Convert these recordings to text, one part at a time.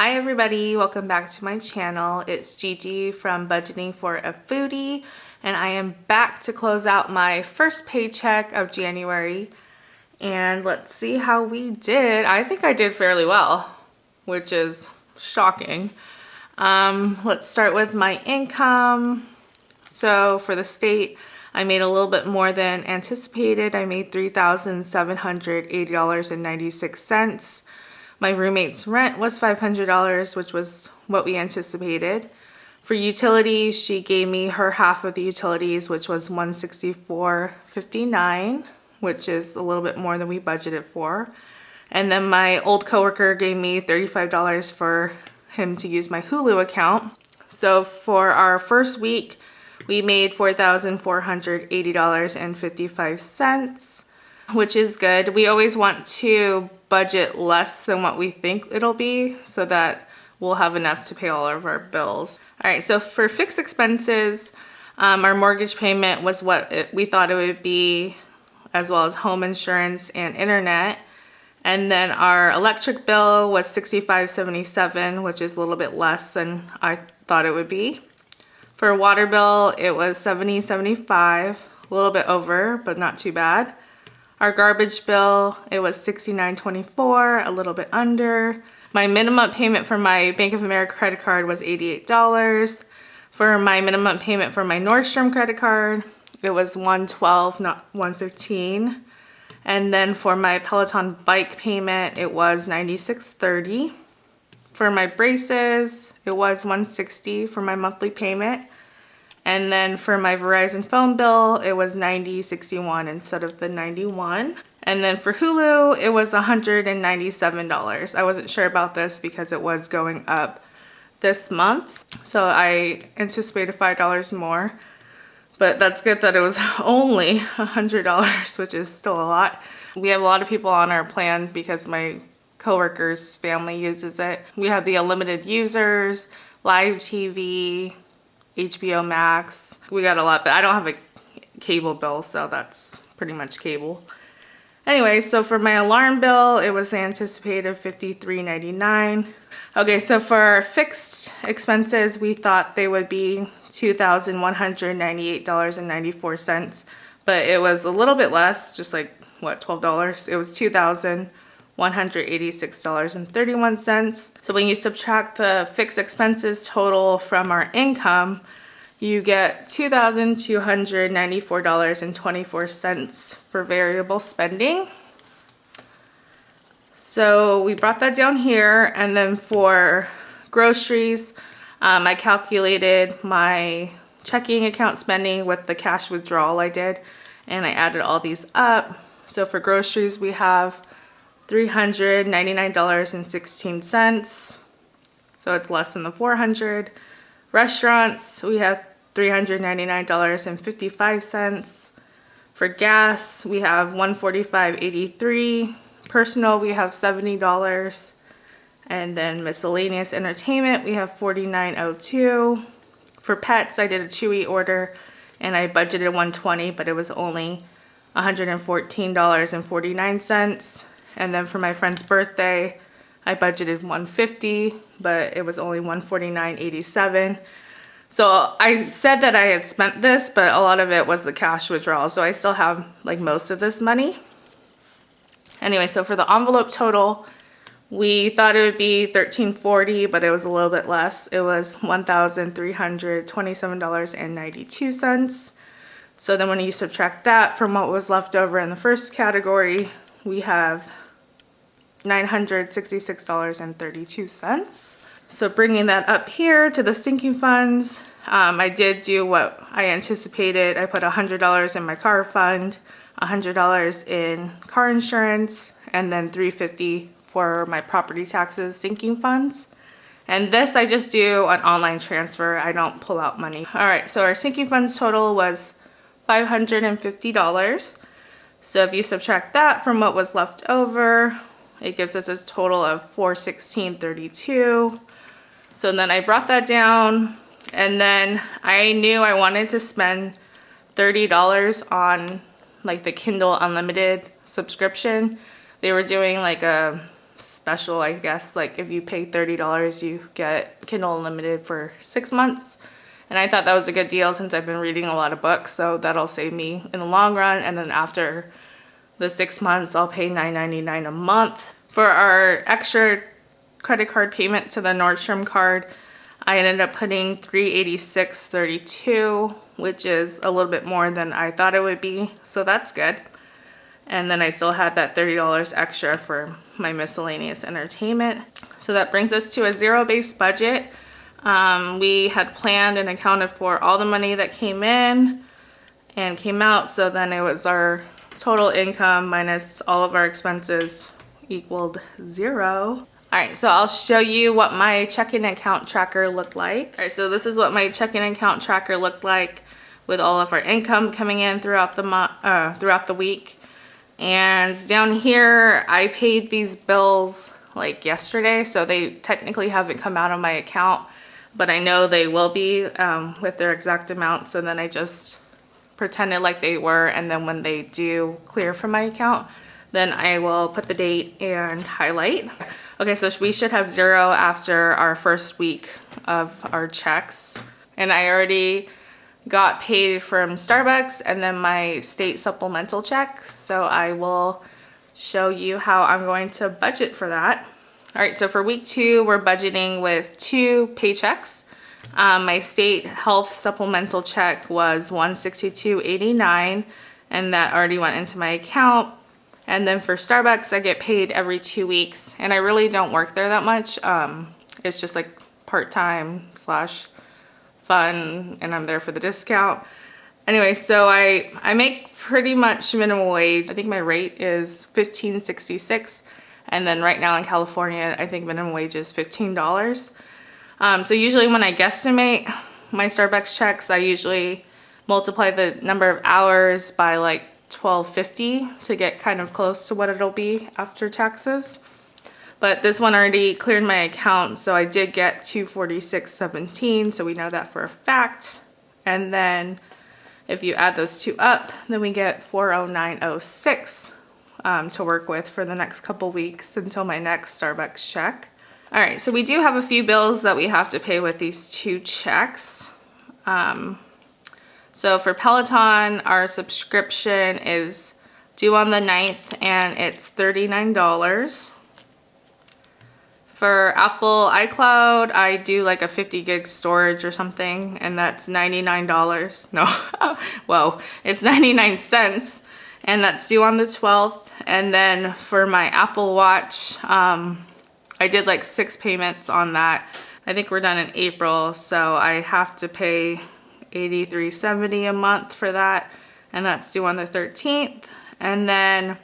Hi everybody, welcome back to my channel. It's Gigi from Budgeting for a Foodie, and I am back to close out my first paycheck of January. And let's see how we did. I think I did fairly well, which is shocking. Let's start with my income. So for the state, I made a little bit more than anticipated. I made $3,780.96. My roommate's rent was $500, which was what we anticipated. For utilities, she gave me her half of the utilities, which was $164.59, which is a little bit more than we budgeted for. And then my old coworker gave me $35 for him to use my Hulu account. So for our first week, we made $4,480.55, which is good. We always want to budget less than what we think it'll be so that we'll have enough to pay all of our bills. All right, so for fixed expenses, our mortgage payment was what we thought it would be, as well as home insurance and internet. And then our electric bill was $65.77, which is a little bit less than I thought it would be. For water bill, it was $70.75, a little bit over, but not too bad. Our garbage bill, it was $69.24, a little bit under. My minimum payment for my Bank of America credit card was $88. For my minimum payment for my Nordstrom credit card, it was $112, not $115. And then for my Peloton bike payment, it was $96.30. For my braces, it was $160 for my monthly payment. And then for my Verizon phone bill, it was $90.61 instead of the $91. And then for Hulu, it was $197. I wasn't sure about this because it was going up this month. So I anticipated $5 more. But that's good that it was only $100, which is still a lot. We have a lot of people on our plan because my coworker's family uses it. We have the unlimited users, live TV, HBO Max. We got a lot, but I don't have a cable bill, so that's pretty much cable. Anyway, so for my alarm bill, it was anticipated $53.99. Okay, so for our fixed expenses, we thought they would be $2,198.94, but it was a little bit less, just like, what, $12? It was $2,186.31. So when you subtract the fixed expenses total from our income, you get $2,294.24 for variable spending. So we brought that down here, and then for groceries, I calculated my checking account spending with the cash withdrawal I did, and I added all these up. So for groceries, we have $399.16, so it's less than the $400. Restaurants, we have $399.55. For gas, we have $145.83. Personal, we have $70. And then miscellaneous entertainment, we have $49.02. For pets, I did a Chewy order and I budgeted $120, but it was only $114.49. And then for my friend's birthday, I budgeted $150, but it was only $149.87. So I said that I had spent this, but a lot of it was the cash withdrawal. So I still have like most of this money. Anyway, so for the envelope total, we thought it would be $1,340, but it was a little bit less. It was $1,327.92. So then when you subtract that from what was left over in the first category, we have $966.32. So bringing that up here to the sinking funds, I did do what I anticipated. I put $100 in my car fund, $100 in car insurance, and then $350 for my property taxes sinking funds. And this I just do an online transfer. I don't pull out money. All right, so our sinking funds total was $550. So if you subtract that from what was left over, it gives us a total of $416.32. So then I brought that down, and then I knew I wanted to spend $30 on like the Kindle Unlimited subscription. They were doing like a special, I guess. Like if you pay $30, you get Kindle Unlimited for 6 months. And I thought that was a good deal since I've been reading a lot of books, so that'll save me in the long run. And then after the 6 months, I'll pay $9.99 a month. For our extra credit card payment to the Nordstrom card, I ended up putting $386.32, which is a little bit more than I thought it would be, so that's good. And then I still had that $30 extra for my miscellaneous entertainment. So that brings us to a zero-based budget. We had planned and accounted for all the money that came in and came out, so then it was our total income minus all of our expenses equaled zero. All right, so I'll show you what my checking account tracker looked like. All right, so this is what my checking account tracker looked like with all of our income coming in throughout the week. And down here, I paid these bills like yesterday, so they technically haven't come out of my account, but I know they will be with their exact amounts. So then I just pretended like they were, and then when they do clear from my account, then I will put the date and highlight. Okay, so we should have zero after our first week of our checks. And I already got paid from Starbucks and then my state supplemental check. So I will show you how I'm going to budget for that. All right, so for week 2, we're budgeting with 2 paychecks. My state health supplemental check was $162.89, and that already went into my account. And then for Starbucks, I get paid every 2 weeks, and I really don't work there that much. It's just like part-time / fun, and I'm there for the discount. Anyway, so I make pretty much minimum wage. I think my rate is $15.66, and then right now in California, I think minimum wage is $15. So usually when I guesstimate my Starbucks checks, I usually multiply the number of hours by like $12.50 to get kind of close to what it'll be after taxes. But this one already cleared my account, so I did get $246.17, so we know that for a fact. And then if you add those two up, then we get $409.06 to work with for the next couple weeks until my next Starbucks check. All right, so we do have a few bills that we have to pay with these 2 checks. So for Peloton, our subscription is due on the 9th, and it's $39. For Apple iCloud, I do like a 50 gig storage or something, and that's $99. No, whoa, it's 99 cents, and that's due on the 12th. And then for my Apple Watch, I did like 6 payments on that. I think we're done in April, so I have to pay $83.70 a month for that, and that's due on the 13th. And then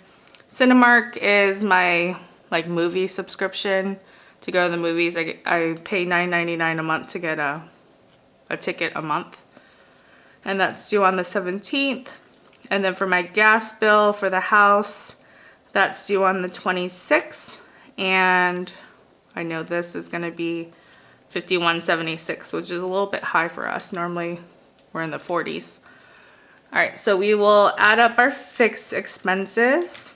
Cinemark is my like movie subscription to go to the movies. I pay $9.99 a month to get a ticket a month, and that's due on the 17th. And then for my gas bill for the house, that's due on the 26th, and I know this is going to be $51.76, which is a little bit high for us. Normally we're in the 40s. All right, so we will add up our fixed expenses.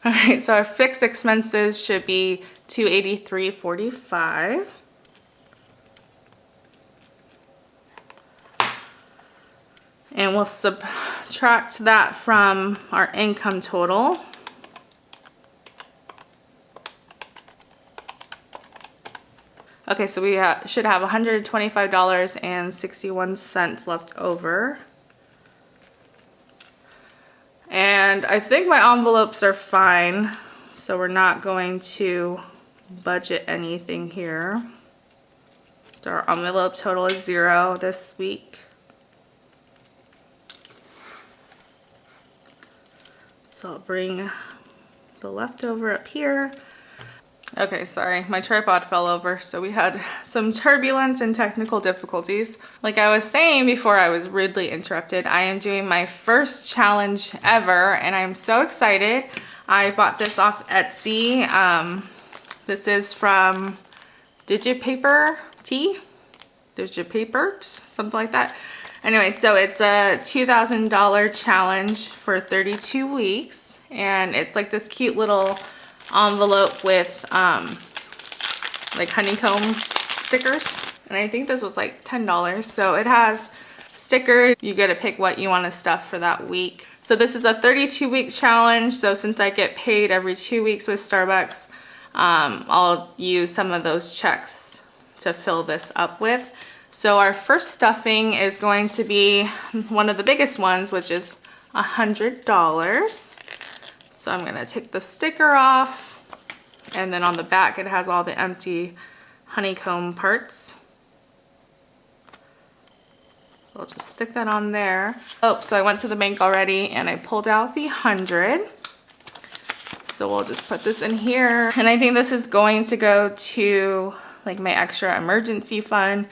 All right, so our fixed expenses should be $283.45. And we'll subtract that from our income total. Okay, so we should have $125.61 left over. And I think my envelopes are fine, so we're not going to budget anything here. So our envelope total is 0 this week. So I'll bring the leftover up here. Okay, sorry, my tripod fell over, so we had some turbulence and technical difficulties. Like I was saying before I was rudely interrupted, I am doing my first challenge ever, and I'm so excited. I bought this off Etsy. This is from Digipapert tea. Digipapert, something like that. Anyway, so it's a $2,000 challenge for 32 weeks. And it's like this cute little envelope with like honeycomb stickers. And I think this was like $10. So it has stickers. You get to pick what you want to stuff for that week. So this is a 32-week challenge. So since I get paid every 2 weeks with Starbucks, I'll use some of those checks to fill this up with. So our first stuffing is going to be one of the biggest ones, which is $100. So I'm gonna take the sticker off, and then on the back it has all the empty honeycomb parts. So I'll just stick that on there. Oh, so I went to the bank already and I pulled out the 100. So we'll just put this in here. And I think this is going to go to like my extra emergency fund,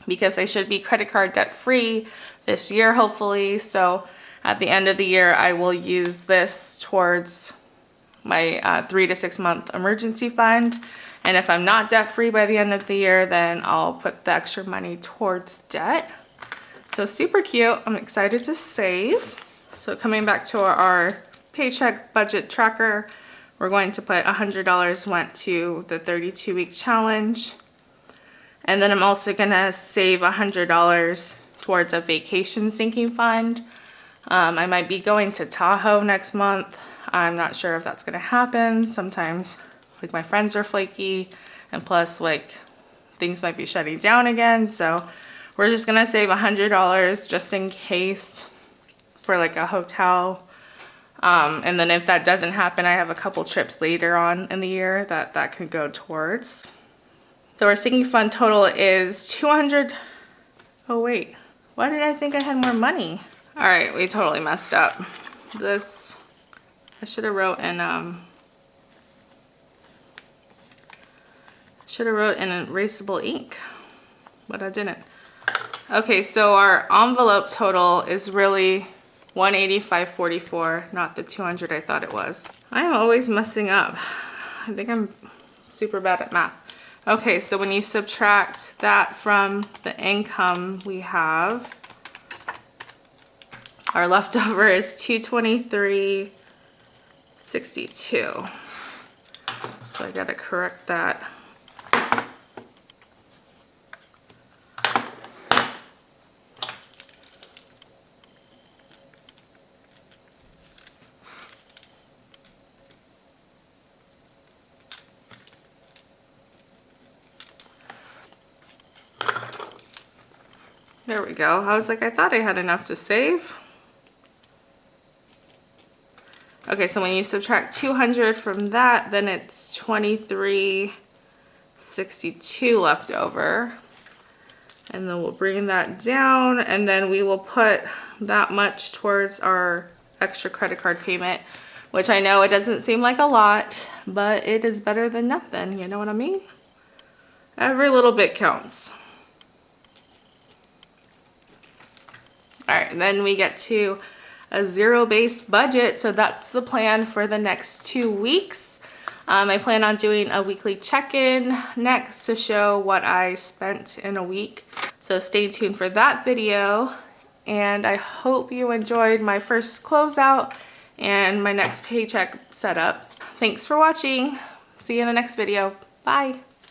because I should be credit card debt free this year, hopefully. So at the end of the year, I will use this towards my 3 to 6 month emergency fund. And if I'm not debt free by the end of the year, then I'll put the extra money towards debt. So super cute. I'm excited to save. So coming back to our paycheck budget tracker, we're going to put $100 went to the 32-week challenge. And then I'm also gonna save $100 towards a vacation sinking fund. I might be going to Tahoe next month. I'm not sure if that's gonna happen. Sometimes like my friends are flaky, and plus like things might be shutting down again. So we're just gonna save $100 just in case for like a hotel. And then if that doesn't happen, I have a couple trips later on in the year that could go towards. So our sinking fund total is 200. Oh wait, why did I think I had more money? All right, we totally messed up. This, I should have wrote in erasable ink, but I didn't. Okay, so our envelope total is really $185.44, not the 200 I thought it was. I am always messing up. I think I'm super bad at math. Okay, so when you subtract that from the income we have, our leftover is $223.62. So I gotta correct that. There we go. I was like, I thought I had enough to save. Okay, so when you subtract 200 from that, then it's $23.62 left over. And then we'll bring that down, and then we will put that much towards our extra credit card payment, which I know it doesn't seem like a lot, but it is better than nothing, you know what I mean? Every little bit counts. All right, and then we get to a zero-based budget. So that's the plan for the next 2 weeks. I plan on doing a weekly check-in next to show what I spent in a week. So stay tuned for that video. And I hope you enjoyed my first closeout and my next paycheck setup. Thanks for watching. See you in the next video. Bye.